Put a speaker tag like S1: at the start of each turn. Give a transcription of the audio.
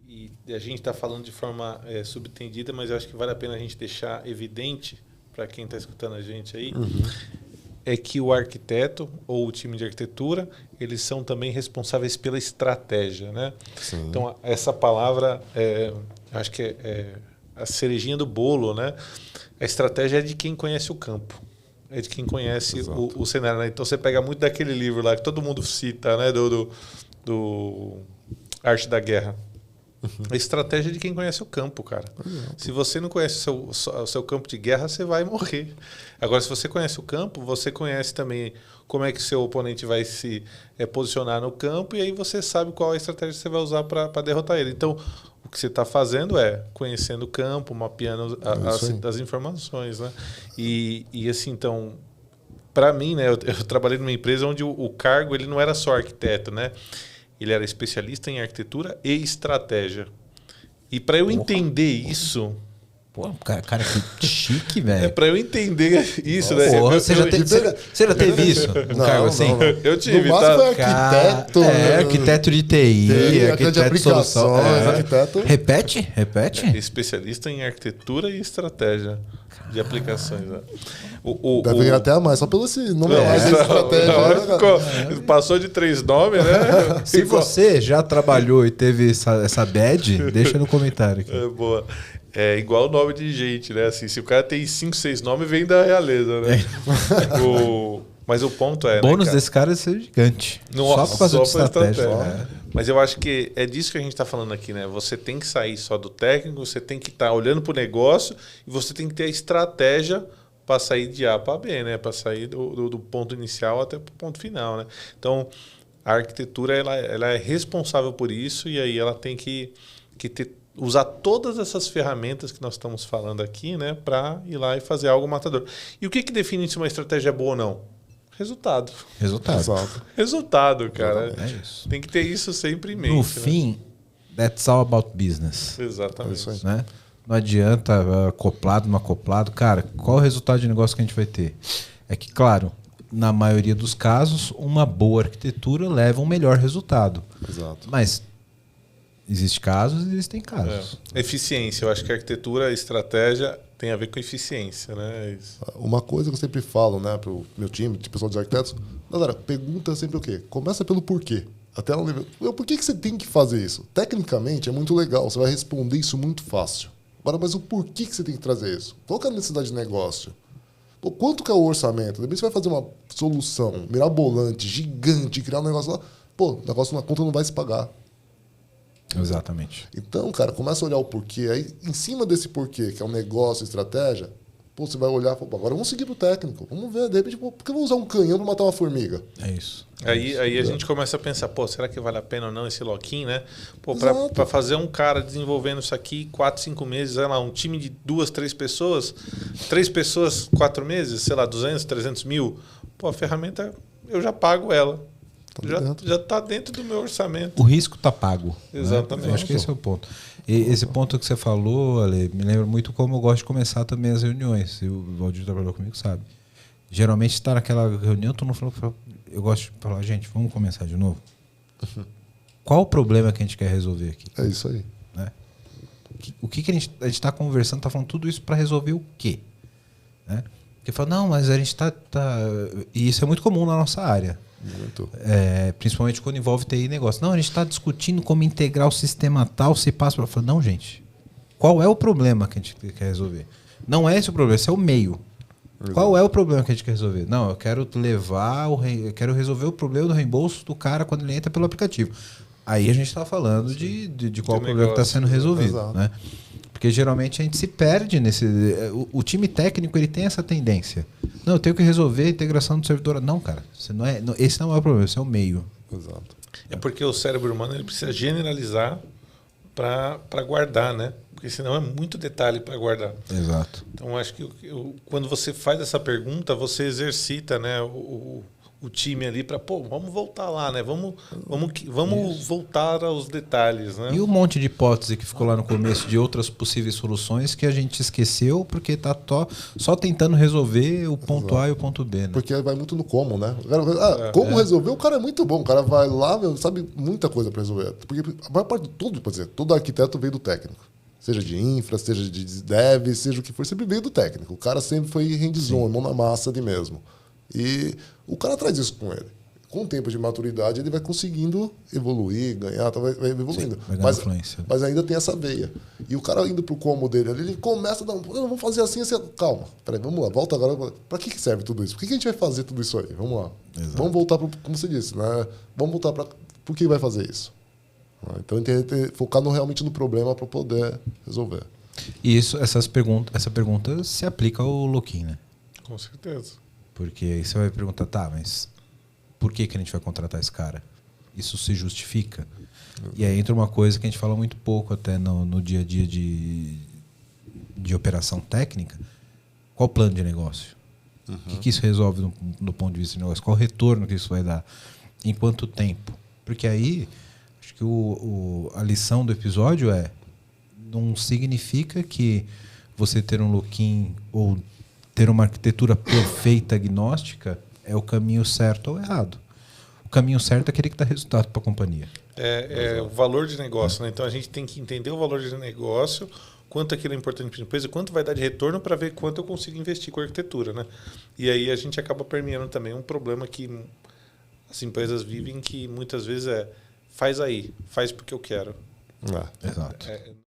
S1: e a gente está falando de forma subtendida, mas eu acho que vale a pena a gente deixar evidente para quem está escutando a gente aí, é que o arquiteto ou o time de arquitetura, eles são também responsáveis pela estratégia, né?
S2: Sim.
S1: Então, essa palavra, acho que é a cerejinha do bolo, né? A estratégia é de quem conhece o campo. É de quem conhece o cenário, né? Então, você pega muito daquele livro lá que todo mundo cita, né? Do Arte da Guerra. A estratégia é de quem conhece o campo, cara. Se você não conhece o seu campo de guerra, você vai morrer. Agora, se você conhece o campo, você conhece também como é que seu oponente vai se posicionar no campo e aí você sabe qual a estratégia que você vai usar para derrotar ele. Então, o que você está fazendo é conhecendo o campo, mapeando as informações, né? E assim, então, para mim, né, eu trabalhei numa empresa onde o cargo ele não era só arquiteto, né? Ele era especialista em arquitetura e estratégia. E para eu entender isso...
S3: Pô, cara, que chique, velho.
S1: Para eu entender isso, né?
S3: Porra, você já teve isso? Um cargo assim?
S2: Não.
S1: Eu tive,
S2: no
S1: tá?
S2: foi arquiteto.
S3: Arquiteto de TI, arquiteto de aplicações.
S2: Arquiteto.
S3: Repete?
S1: Especialista em arquitetura e estratégia de aplicações. Né?
S2: Deve ganhar até a mais, só pelo esse nome a mais de estratégia.
S1: Passou de 3 nomes, né?
S3: Se você já trabalhou e teve essa bad, deixa no comentário aqui.
S1: É boa. É igual o nome de gente, né? Assim, se o cara tem 5, 6 nomes, vem da realeza, né? Mas o ponto é...
S3: O bônus
S1: né,
S3: desse cara é ser gigante.
S1: Nossa,
S3: só por causa de estratégia.
S1: Mas eu acho que é disso que a gente está falando aqui, né? Você tem que sair só do técnico, você tem que estar olhando para o negócio e você tem que ter a estratégia para sair de A para B, né? Para sair do ponto inicial até para o ponto final, né? Então, a arquitetura ela é responsável por isso e aí ela tem que usar todas essas ferramentas que nós estamos falando aqui, né? Para ir lá e fazer algo matador. E o que define se uma estratégia é boa ou não? Resultado, cara.
S3: É isso.
S1: Tem que ter isso sempre em mente.
S3: No fim, that's all about business.
S1: Exatamente.
S3: Né? Não adianta acoplado, não acoplado. Cara, qual o resultado de negócio que a gente vai ter? É que, claro, na maioria dos casos, uma boa arquitetura leva um melhor resultado.
S2: Exato.
S3: Mas existem casos.
S1: Eficiência. Eu acho que a arquitetura, a estratégia tem a ver com eficiência, né?
S2: Uma coisa que eu sempre falo, né, pro meu time, de pessoal de arquitetos, galera, pergunta sempre o quê? Começa pelo porquê. Até no nível, por que você tem que fazer isso? Tecnicamente é muito legal, você vai responder isso muito fácil. Agora, mas o porquê que você tem que trazer isso? Qual que é a necessidade de negócio? Pô, quanto que é o orçamento? Depois você vai fazer uma solução mirabolante, gigante, criar um negócio lá, pô, o negócio na conta não vai se pagar.
S3: Exatamente.
S2: Então, cara, começa a olhar o porquê. Aí, em cima desse porquê, que é um negócio, estratégia, pô, você vai olhar, pô, agora vamos seguir pro técnico. Vamos ver, de repente, pô, por que eu vou usar um canhão para matar uma formiga?
S3: É isso.
S1: Aí a gente começa a pensar, pô, será que vale a pena ou não esse lock-in, né? Pô, para fazer um cara desenvolvendo isso aqui 4, 5 meses, sei lá, um time de 2, 3 pessoas, 3 pessoas, 4 meses, sei lá, 200, 300 mil. Pô, a ferramenta, eu já pago ela. Já está dentro do meu orçamento.
S3: O risco está pago.
S1: Exatamente.
S3: Né? Eu acho que esse é o ponto. E esse ponto que você falou, Ale, me lembra muito como eu gosto de começar também as reuniões. O Valdir trabalhou comigo, sabe? Geralmente está naquela reunião, todo mundo falou, eu gosto de falar, gente, vamos começar de novo. Qual o problema que a gente quer resolver aqui?
S2: É isso aí.
S3: Né? O que a gente está conversando, está falando tudo isso para resolver o quê? Né? Porque fala, não, mas a gente está... E isso é muito comum na nossa área.
S2: Muito.
S3: Principalmente quando envolve TI e negócio. Não, a gente está discutindo como integrar o sistema tal, se passa para falar, não, gente. Qual é o problema que a gente quer resolver? Não é esse o problema, esse é o meio. Exato. Qual é o problema que a gente quer resolver? Não, eu quero eu quero resolver o problema do reembolso do cara quando ele entra pelo aplicativo. Aí a gente está falando de qual problema que está sendo resolvido. Né? Porque geralmente a gente se perde nesse... O time técnico ele tem essa tendência. Não, eu tenho que resolver a integração do servidor. Não, cara. Esse não é o problema, esse é o meio.
S2: Exato.
S1: É porque o cérebro humano ele precisa generalizar para guardar, né? Porque senão é muito detalhe para guardar.
S3: Exato.
S1: Então, acho que quando você faz essa pergunta, você exercita, né, o o time ali para, vamos voltar lá, né? Vamos voltar aos detalhes, né?
S3: E um monte de hipótese que ficou lá no começo de outras possíveis soluções que a gente esqueceu porque tá só tentando resolver o ponto A e o ponto B, né?
S2: Porque vai muito no como, né? O cara, como resolver, o cara é muito bom. O cara vai lá, sabe muita coisa para resolver. Porque a maior parte de tudo, pode dizer, todo arquiteto veio do técnico. Seja de infra, seja de dev, seja o que for, sempre veio do técnico. O cara sempre foi hands-on, mão na massa ali mesmo. E o cara traz isso com ele. Com o tempo de maturidade, ele vai conseguindo evoluir, ganhar, vai evoluindo.
S3: Sim,
S2: mas ainda tem essa veia. E o cara indo pro como dele ali, ele começa a dar vamos fazer assim. Calma, peraí, vamos lá, volta agora. Para que serve tudo isso? Por que a gente vai fazer tudo isso aí? Vamos lá.
S3: Exato.
S2: Vamos voltar para, como você disse, né? Vamos voltar para por que vai fazer isso? Então, focar realmente no problema para poder resolver.
S3: E essa pergunta se aplica ao Loquim, né?
S1: Com certeza.
S3: Porque aí você vai perguntar, mas por que a gente vai contratar esse cara? Isso se justifica? E aí entra uma coisa que a gente fala muito pouco até no dia a dia de operação técnica. Qual o plano de negócio? O que isso resolve do ponto de vista de negócio? Qual o retorno que isso vai dar? Em quanto tempo? Porque aí, acho que a lição do episódio não significa que você ter um Loquim ou ter uma arquitetura perfeita, agnóstica, é o caminho certo ou errado. O caminho certo é aquele que dá resultado para a companhia.
S1: É o valor de negócio, né? Então a gente tem que entender o valor de negócio, quanto aquilo é importante para a empresa, quanto vai dar de retorno para ver quanto eu consigo investir com a arquitetura, né? E aí a gente acaba permeando também um problema que as empresas vivem, que muitas vezes faz porque eu quero.
S3: Exato.